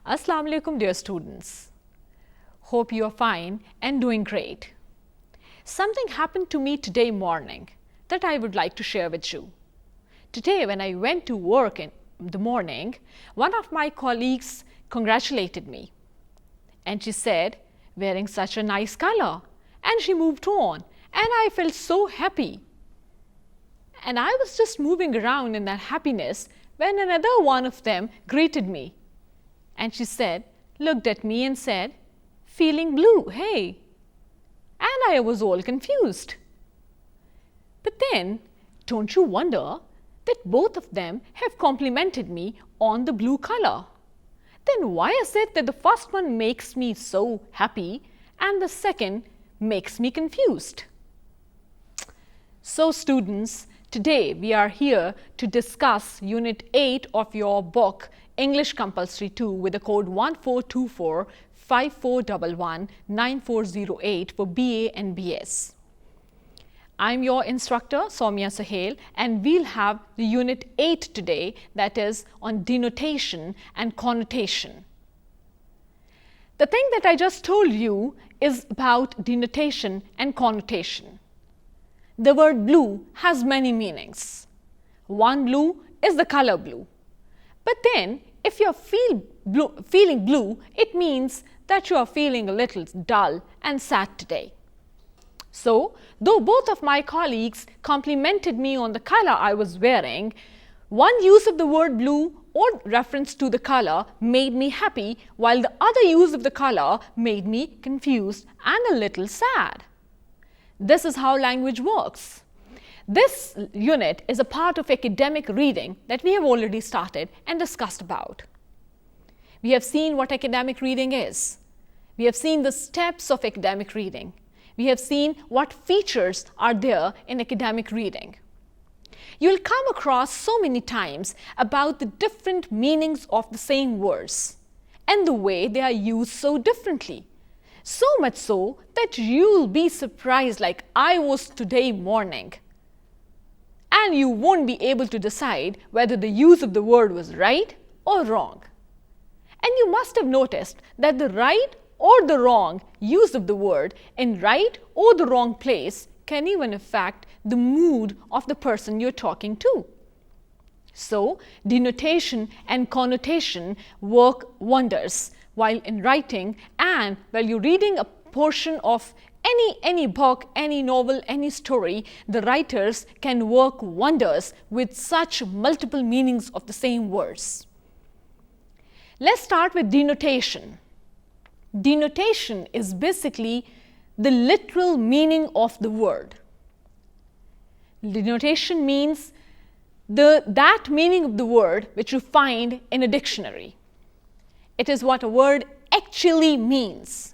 Assalamu alaikum, dear students. Hope you are fine and doing great. Something happened to me today morning that I would like to share with you. Today when I went to work in the morning, one of my colleagues congratulated me and she said, "Wearing such a nice color," and she moved on and I felt so happy. And I was just moving around in that happiness when another one of them greeted me. And she said, looked at me and said, "Feeling blue, hey." And I was all confused. But then, don't you wonder that both of them have complimented me on the blue color? Then why is it that the first one makes me so happy and the second makes me confused? So students, today we are here to discuss Unit 8 of your book English Compulsory 2 with the code 1424-5411-9408 for BA and BS. I'm your instructor Somia Sohail and we'll have the Unit 8 today, that is on denotation and connotation. The thing that I just told you is about denotation and connotation. The word blue has many meanings. One blue is the color blue. But then, if you're feeling blue, it means that you are feeling a little dull and sad today. So, though both of my colleagues complimented me on the color I was wearing, one use of the word blue or reference to the color made me happy, while the other use of the color made me confused and a little sad. This is how language works. This unit is a part of academic reading that we have already started and discussed about. We have seen what academic reading is. We have seen the steps of academic reading. We have seen what features are there in academic reading. You'll come across so many times about the different meanings of the same words and the way they are used so differently. So much so that you'll be surprised like I was today morning. And you won't be able to decide whether the use of the word was right or wrong. And you must have noticed that the right or the wrong use of the word in right or the wrong place can even affect the mood of the person you're talking to. So, denotation and connotation work wonders while in writing and while you're reading a portion of any book, any novel, any story. The writers can work wonders with such multiple meanings of the same words. Let's start with denotation. Denotation is basically the literal meaning of the word. Denotation means that meaning of the word which you find in a dictionary. It is what a word actually means.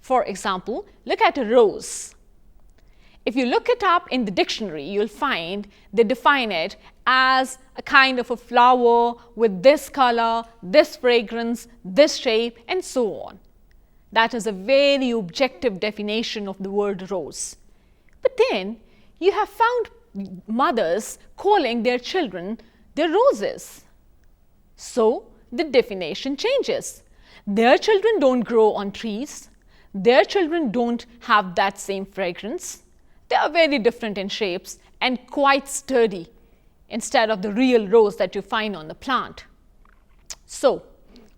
For example, look at a rose. If you look it up in the dictionary, you'll find they define it as a kind of a flower with this color, this fragrance, this shape, and so on. That is a very objective definition of the word rose. But then you have found mothers calling their children their roses. So the definition changes. Their children don't grow on trees. Their children don't have that same fragrance. They are very different in shapes and quite sturdy instead of the real rose that you find on the plant. So,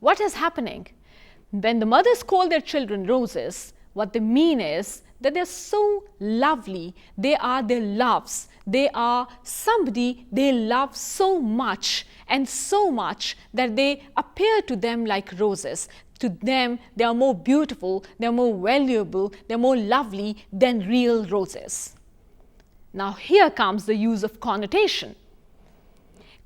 what is happening? When the mothers call their children roses, what they mean is that they're so lovely, they are their loves, they are somebody they love so much and so much that they appear to them like roses. To them, they are more beautiful, they are more valuable, they are more lovely than real roses. Now here comes the use of connotation.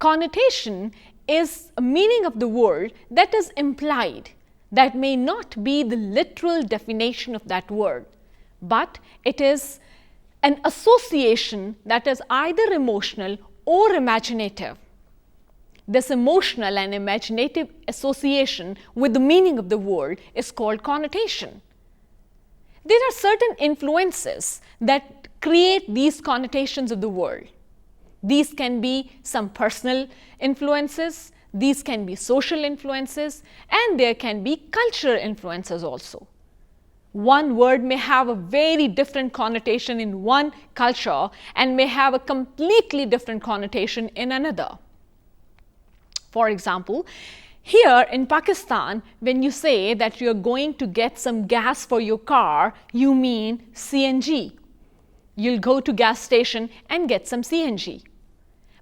Connotation is a meaning of the word that is implied, that may not be the literal definition of that word, but it is an association that is either emotional or imaginative. This emotional and imaginative association with the meaning of the word is called connotation. There are certain influences that create these connotations of the word. These can be some personal influences, These can be social influences and there can be cultural influences also. One word may have a very different connotation in one culture and may have a completely different connotation in another. For example, here in Pakistan, when you say that you're going to get some gas for your car, you mean CNG. You'll go to gas station and get some CNG.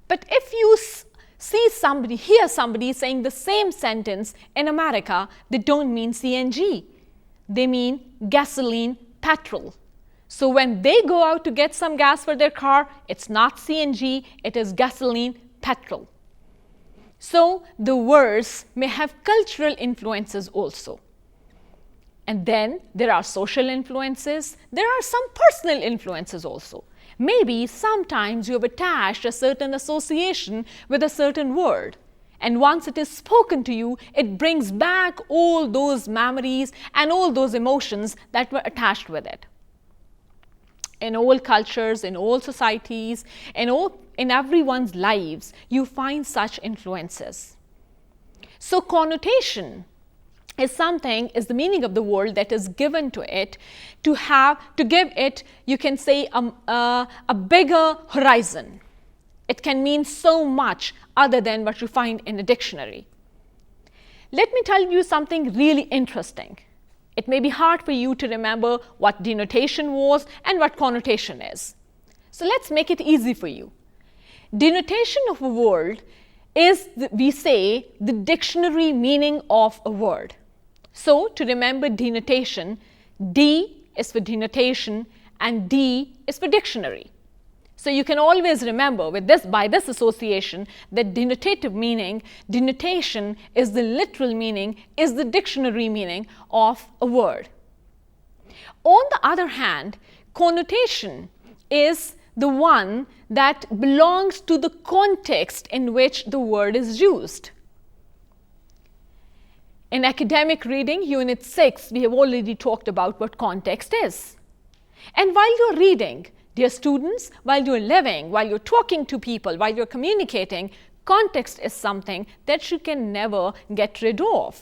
But if you hear somebody saying the same sentence in America, they don't mean CNG. They mean gasoline, petrol. So when they go out to get some gas for their car, it's not CNG, it is gasoline, petrol. So the words may have cultural influences also. And then there are social influences. There are some personal influences also. Maybe sometimes you have attached a certain association with a certain word. And once it is spoken to you, it brings back all those memories and all those emotions that were attached with it. In all cultures, in all societies, in everyone's lives, you find such influences. So connotation is the meaning of the word that is given to it to give it, you can say, a bigger horizon. It can mean so much other than what you find in a dictionary. Let me tell you something really interesting. It may be hard for you to remember what denotation was and what connotation is. So let's make it easy for you. Denotation of a word is, we say, the dictionary meaning of a word. So to remember denotation, D is for denotation and D is for dictionary. So you can always remember by this association that denotative meaning, denotation is the literal meaning, is the dictionary meaning of a word. On the other hand, connotation is the one that belongs to the context in which the word is used. In academic reading, Unit 6, we have already talked about what context is. And while you're reading, dear students, while you're living, while you're talking to people, while you're communicating, context is something that you can never get rid of.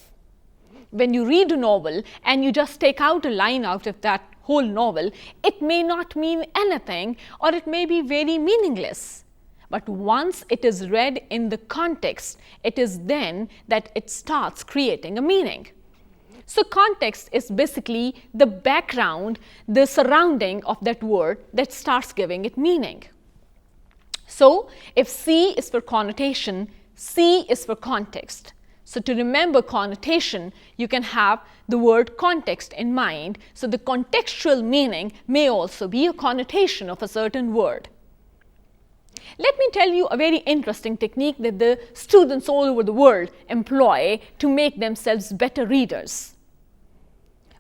When you read a novel and you just take out a line out of that whole novel, it may not mean anything or it may be very meaningless. But once it is read in the context, it is then that it starts creating a meaning. So context is basically the background, the surrounding of that word that starts giving it meaning. So if C is for connotation, C is for context. So to remember connotation, you can have the word context in mind. So the contextual meaning may also be a connotation of a certain word. Let me tell you a very interesting technique that the students all over the world employ to make themselves better readers.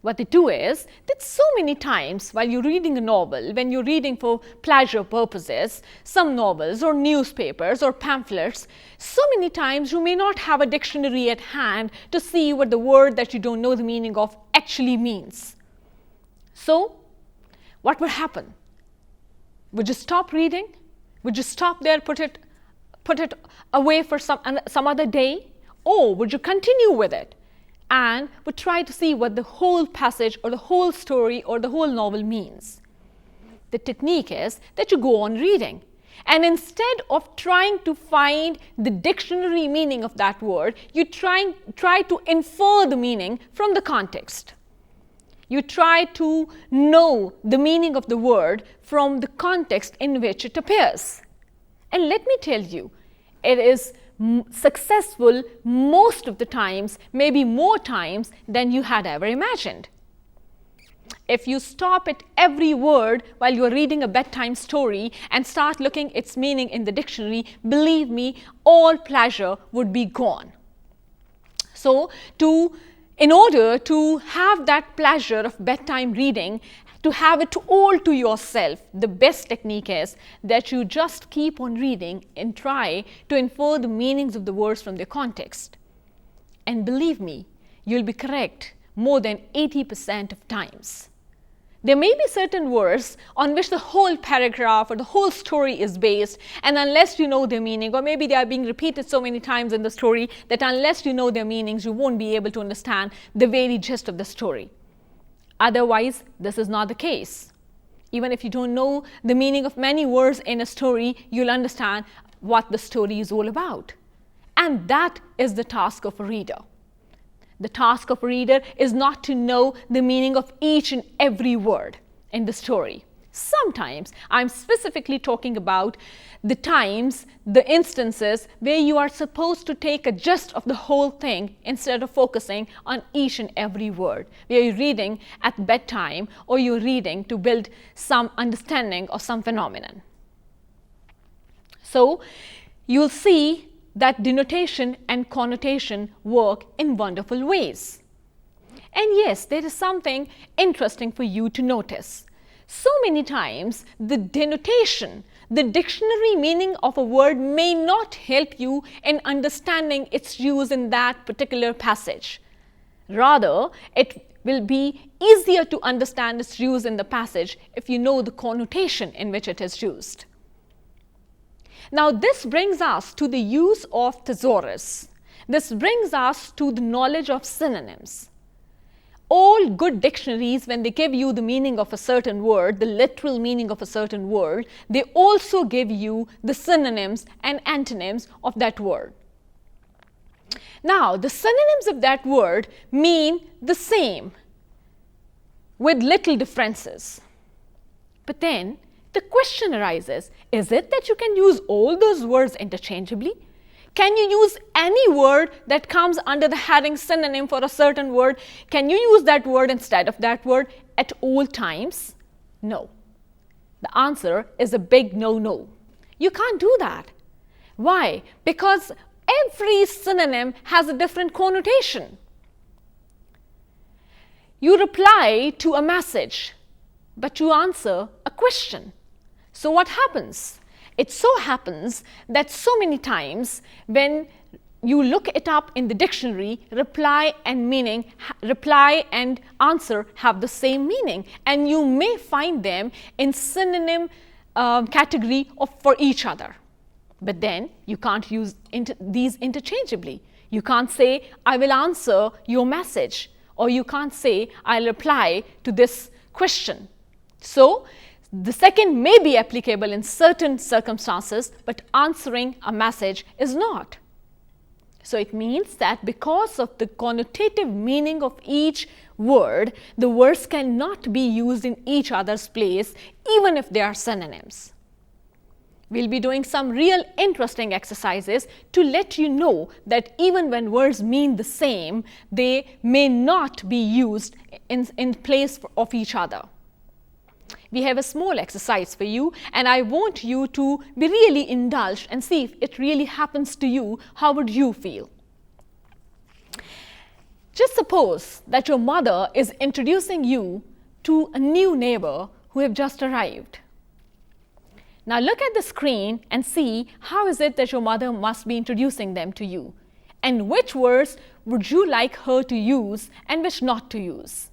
What they do is that so many times while you're reading a novel, when you're reading for pleasure purposes, some novels or newspapers or pamphlets, so many times you may not have a dictionary at hand to see what the word that you don't know the meaning of actually means. So what would happen? Would you stop reading? Would you stop there, put it away for some other day? Or would you continue with it and would try to see what the whole passage or the whole story or the whole novel means? The technique is that you go on reading. And instead of trying to find the dictionary meaning of that word, you try to infer the meaning from the context. You try to know the meaning of the word from the context in which it appears. And let me tell you, it is successful most of the times, maybe more times than you had ever imagined. If you stop at every word while you're reading a bedtime story and start looking its meaning in the dictionary, believe me, all pleasure would be gone. So in order to have that pleasure of bedtime reading, to have it all to yourself, the best technique is that you just keep on reading and try to infer the meanings of the words from their context. And believe me, you'll be correct more than 80% of times. There may be certain words on which the whole paragraph or the whole story is based, and unless you know their meaning, or maybe they are being repeated so many times in the story that unless you know their meanings, you won't be able to understand the very gist of the story. Otherwise, this is not the case. Even if you don't know the meaning of many words in a story, you'll understand what the story is all about. And that is the task of a reader. The task of a reader is not to know the meaning of each and every word in the story. Sometimes I'm specifically talking about the times, the instances where you are supposed to take a gist of the whole thing instead of focusing on each and every word, where you're reading at bedtime or you're reading to build some understanding of some phenomenon. So you'll see that denotation and connotation work in wonderful ways. And yes, there is something interesting for you to notice. So many times, the denotation, the dictionary meaning of a word may not help you in understanding its use in that particular passage. Rather, it will be easier to understand its use in the passage if you know the connotation in which it is used. Now, this brings us to the use of thesaurus. This brings us to the knowledge of synonyms. All good dictionaries, when they give you the meaning of a certain word, the literal meaning of a certain word, they also give you the synonyms and antonyms of that word. Now, the synonyms of that word mean the same with little differences. But then the question arises, is it that you can use all those words interchangeably? Can you use any word that comes under the heading synonym for a certain word? Can you use that word instead of that word at all times? No. The answer is a big no. You can't do that. Why? Because every synonym has a different connotation. You reply to a message, but you answer a question. So what happens? It so happens that so many times when you look it up in the dictionary, reply and answer have the same meaning, and you may find them in synonym category for each other. But then you can't use these interchangeably. You can't say, I will answer your message, or you can't say, I'll reply to this question. So the second may be applicable in certain circumstances, but answering a message is not. So it means that because of the connotative meaning of each word, the words cannot be used in each other's place, even if they are synonyms. We'll be doing some real interesting exercises to let you know that even when words mean the same, they may not be used in place of each other. We have a small exercise for you, and I want you to be really indulged and see if it really happens to you. How would you feel? Just suppose that your mother is introducing you to a new neighbor who have just arrived. Now look at the screen and see how is it that your mother must be introducing them to you, and which words would you like her to use and which not to use.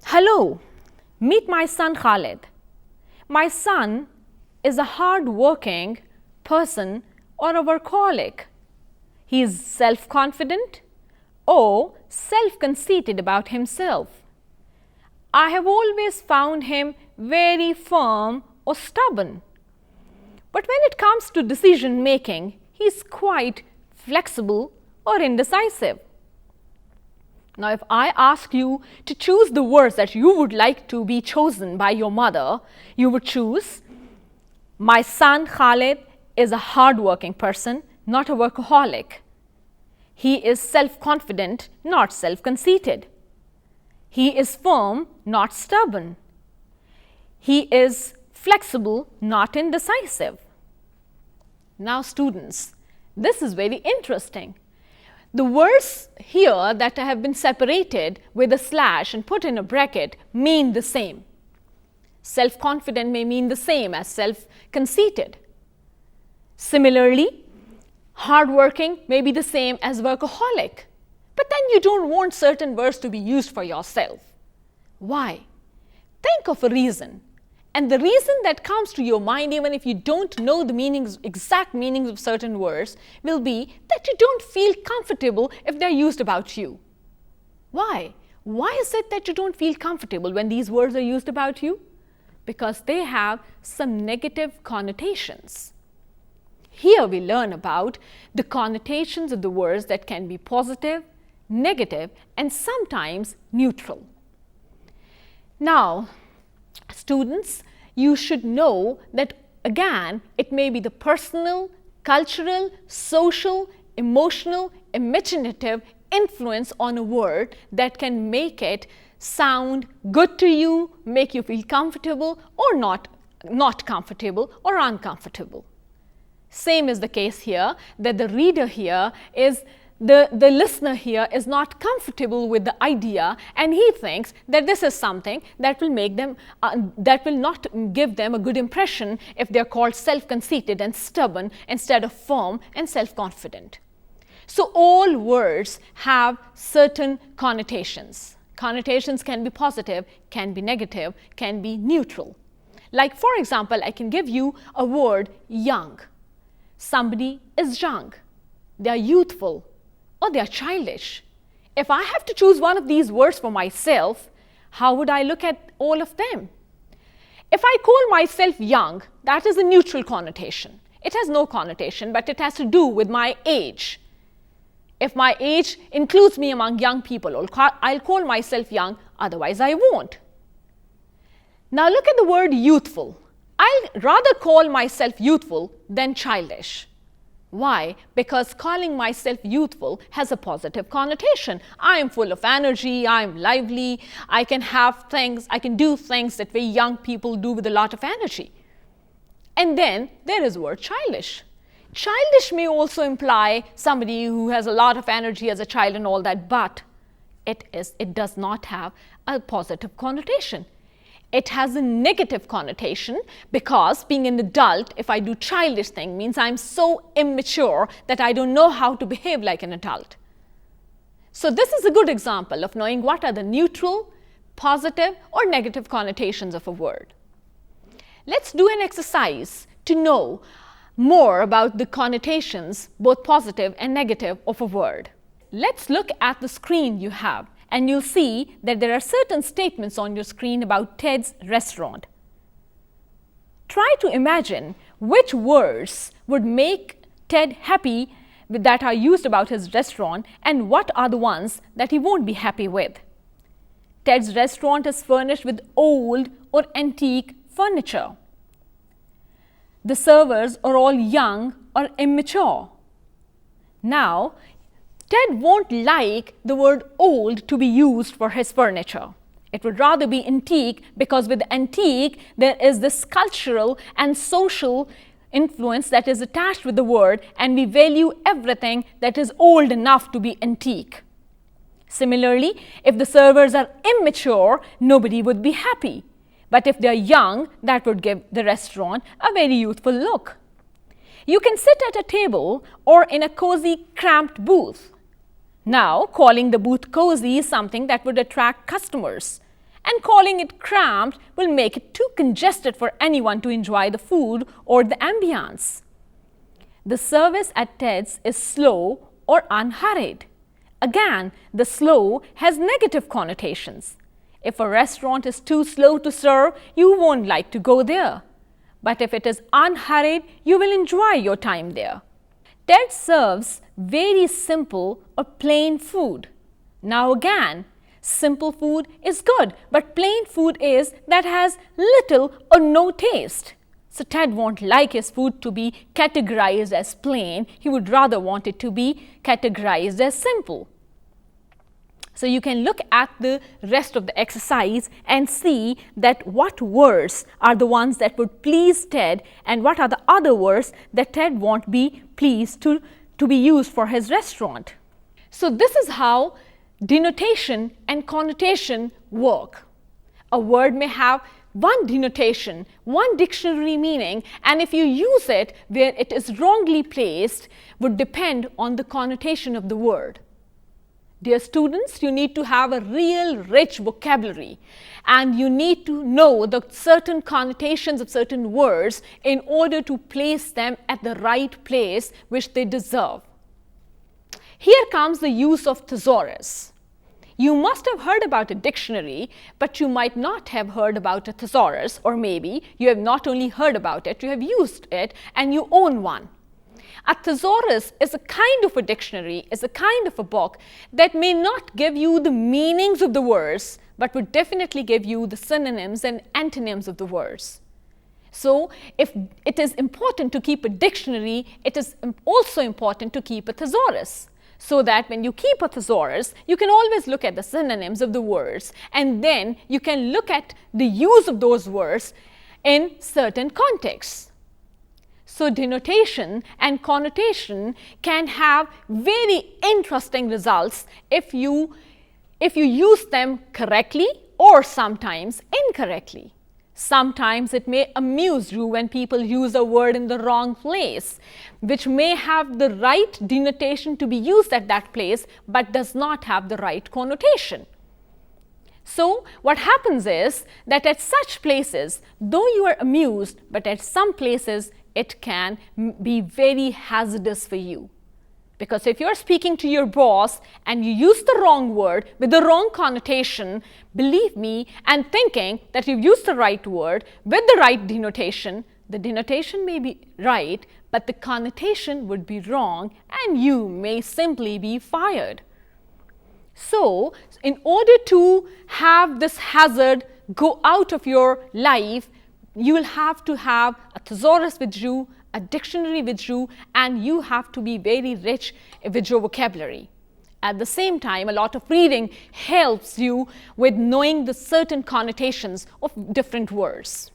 Hello. Meet my son Khalid. My son is a hard-working person or a workaholic. He is self-confident or self-conceited about himself. I have always found him very firm or stubborn. But when it comes to decision-making, he is quite flexible or indecisive. Now, if I ask you to choose the words that you would like to be chosen by your mother, you would choose, my son Khalid is a hard-working person, not a workaholic. He is self-confident, not self-conceited. He is firm, not stubborn. He is flexible, not indecisive. Now, students, this is very interesting. The words here that have been separated with a slash and put in a bracket mean the same. Self-confident may mean the same as self-conceited. Similarly, hardworking may be the same as workaholic. But then you don't want certain words to be used for yourself. Why? Think of a reason. And the reason that comes to your mind, even if you don't know the meanings, exact meanings of certain words, will be that you don't feel comfortable if they're used about you. Why? Why is it that you don't feel comfortable when these words are used about you? Because they have some negative connotations. Here we learn about the connotations of the words that can be positive, negative, and sometimes neutral. Now, students, you should know that again, it may be the personal, cultural, social, emotional, imaginative influence on a word that can make it sound good to you, make you feel comfortable or not comfortable or uncomfortable. Same is the case here, that the reader here is the listener here is not comfortable with the idea, and he thinks that this is something that will make them, that will not give them a good impression if they're called self-conceited and stubborn instead of firm and self-confident. So all words have certain connotations. Connotations can be positive, can be negative, can be neutral. Like for example, I can give you a word young. Somebody is young, they are youthful, or they are childish. If I have to choose one of these words for myself, how would I look at all of them? If I call myself young, that is a neutral connotation. It has no connotation, but it has to do with my age. If my age includes me among young people, I'll call myself young, otherwise I won't. Now look at the word youthful. I'll rather call myself youthful than childish. Why? Because calling myself youthful has a positive connotation. I am full of energy, I am lively, I can do things that very young people do with a lot of energy. And then there is the word childish. Childish may also imply somebody who has a lot of energy as a child and all that, but it does not have a positive connotation. It has a negative connotation because being an adult, if I do childish thing, means I'm so immature that I don't know how to behave like an adult. So this is a good example of knowing what are the neutral, positive, or negative connotations of a word. Let's do an exercise to know more about the connotations, both positive and negative, of a word. Let's look at the screen you have, and you'll see that there are certain statements on your screen about Ted's restaurant. Try to imagine which words would make Ted happy that are used about his restaurant, and what are the ones that he won't be happy with. Ted's restaurant is furnished with old or antique furniture. The servers are all young or immature. Now, Ted won't like the word old to be used for his furniture. It would rather be antique, because with antique, there is this cultural and social influence that is attached with the word, and we value everything that is old enough to be antique. Similarly, if the servers are immature, nobody would be happy. But if they're young, that would give the restaurant a very youthful look. You can sit at a table or in a cozy, cramped booth. Now, calling the booth cozy is something that would attract customers, and calling it cramped will make it too congested for anyone to enjoy the food or the ambience. The service at Ted's is slow or unhurried. Again, the slow has negative connotations. If a restaurant is too slow to serve, you won't like to go there. But if it is unhurried, you will enjoy your time there. Ted serves very simple or plain food. Now again, simple food is good, but plain food is that has little or no taste. So Ted won't like his food to be categorized as plain. He would rather want it to be categorized as simple. So you can look at the rest of the exercise and see that what words are the ones that would please Ted, and what are the other words that Ted won't be pleased to be used for his restaurant. So this is how denotation and connotation work. A word may have one denotation, one dictionary meaning, and if you use it where it is wrongly placed, would depend on the connotation of the word. Dear students, you need to have a real rich vocabulary and you need to know the certain connotations of certain words in order to place them at the right place which they deserve. Here comes the use of thesaurus. You must have heard about a dictionary, but you might not have heard about a thesaurus, or maybe you have not only heard about it, you have used it and you own one. A thesaurus is a kind of a dictionary, is a kind of a book that may not give you the meanings of the words, but would definitely give you the synonyms and antonyms of the words. So, if it is important to keep a dictionary, it is also important to keep a thesaurus. So that when you keep a thesaurus, you can always look at the synonyms of the words and then you can look at the use of those words in certain contexts. So denotation and connotation can have very interesting results if you use them correctly or sometimes incorrectly. Sometimes it may amuse you when people use a word in the wrong place, which may have the right denotation to be used at that place, but does not have the right connotation. So what happens is that at such places, though you are amused, but at some places it can be very hazardous for you. Because if you're speaking to your boss and you use the wrong word with the wrong connotation, believe me, and thinking that you've used the right word with the right denotation, the denotation may be right, but the connotation would be wrong and you may simply be fired. So, in order to have this hazard go out of your life, you will have to have a thesaurus with you, a dictionary with you, and you have to be very rich with your vocabulary. At the same time, a lot of reading helps you with knowing the certain connotations of different words.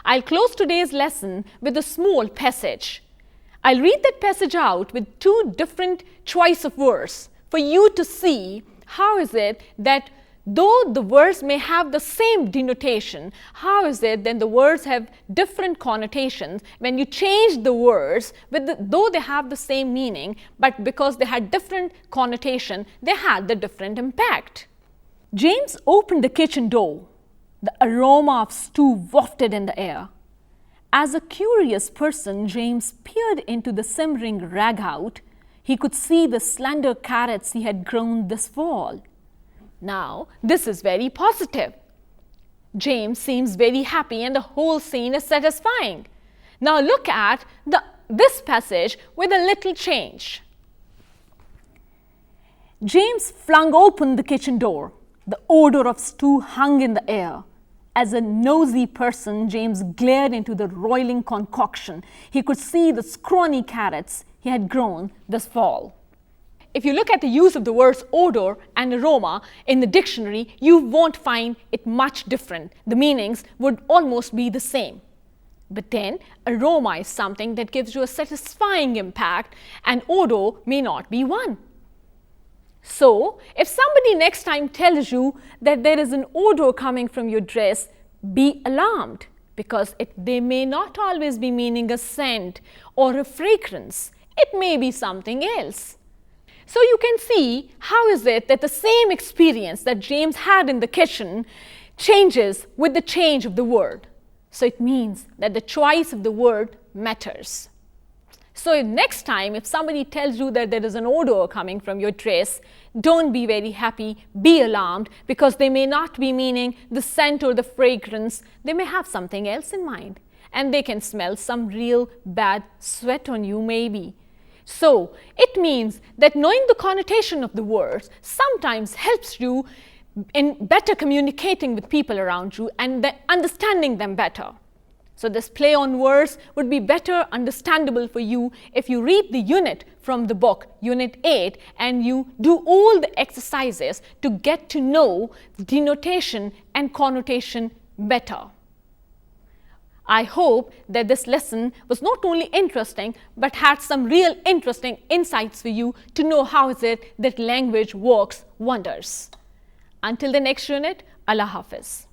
I'll close today's lesson with a small passage. I'll read that passage out with two different choice of words for you to see how is it that though the words may have the same denotation, how is it then the words have different connotations when you change the words, though they have the same meaning, but because they had different connotation, they had the different impact. James opened the kitchen door. The aroma of stew wafted in the air. As a curious person, James peered into the simmering ragout. He could see the slender carrots he had grown this fall. Now, this is very positive. James seems very happy and the whole scene is satisfying. Now look at this passage with a little change. James flung open the kitchen door. The odor of stew hung in the air. As a nosy person, James glared into the roiling concoction. He could see the scrawny carrots he had grown this fall. If you look at the use of the words odor and aroma in the dictionary, you won't find it much different. The meanings would almost be the same. But then, aroma is something that gives you a satisfying impact and odor may not be one. So, if somebody next time tells you that there is an odor coming from your dress, be alarmed because they may not always be meaning a scent or a fragrance. It may be something else. So you can see how is it that the same experience that James had in the kitchen changes with the change of the word. So it means that the choice of the word matters. So next time if somebody tells you that there is an odor coming from your dress, don't be very happy, be alarmed because they may not be meaning the scent or the fragrance. They may have something else in mind and they can smell some real bad sweat on you maybe. So, it means that knowing the connotation of the words sometimes helps you in better communicating with people around you and understanding them better. So, this play on words would be better understandable for you if you read the unit from the book, Unit 8, and you do all the exercises to get to know denotation and connotation better. I hope that this lesson was not only interesting, but had some real interesting insights for you to know how is it that language works wonders. Until the next unit, Allah Hafiz.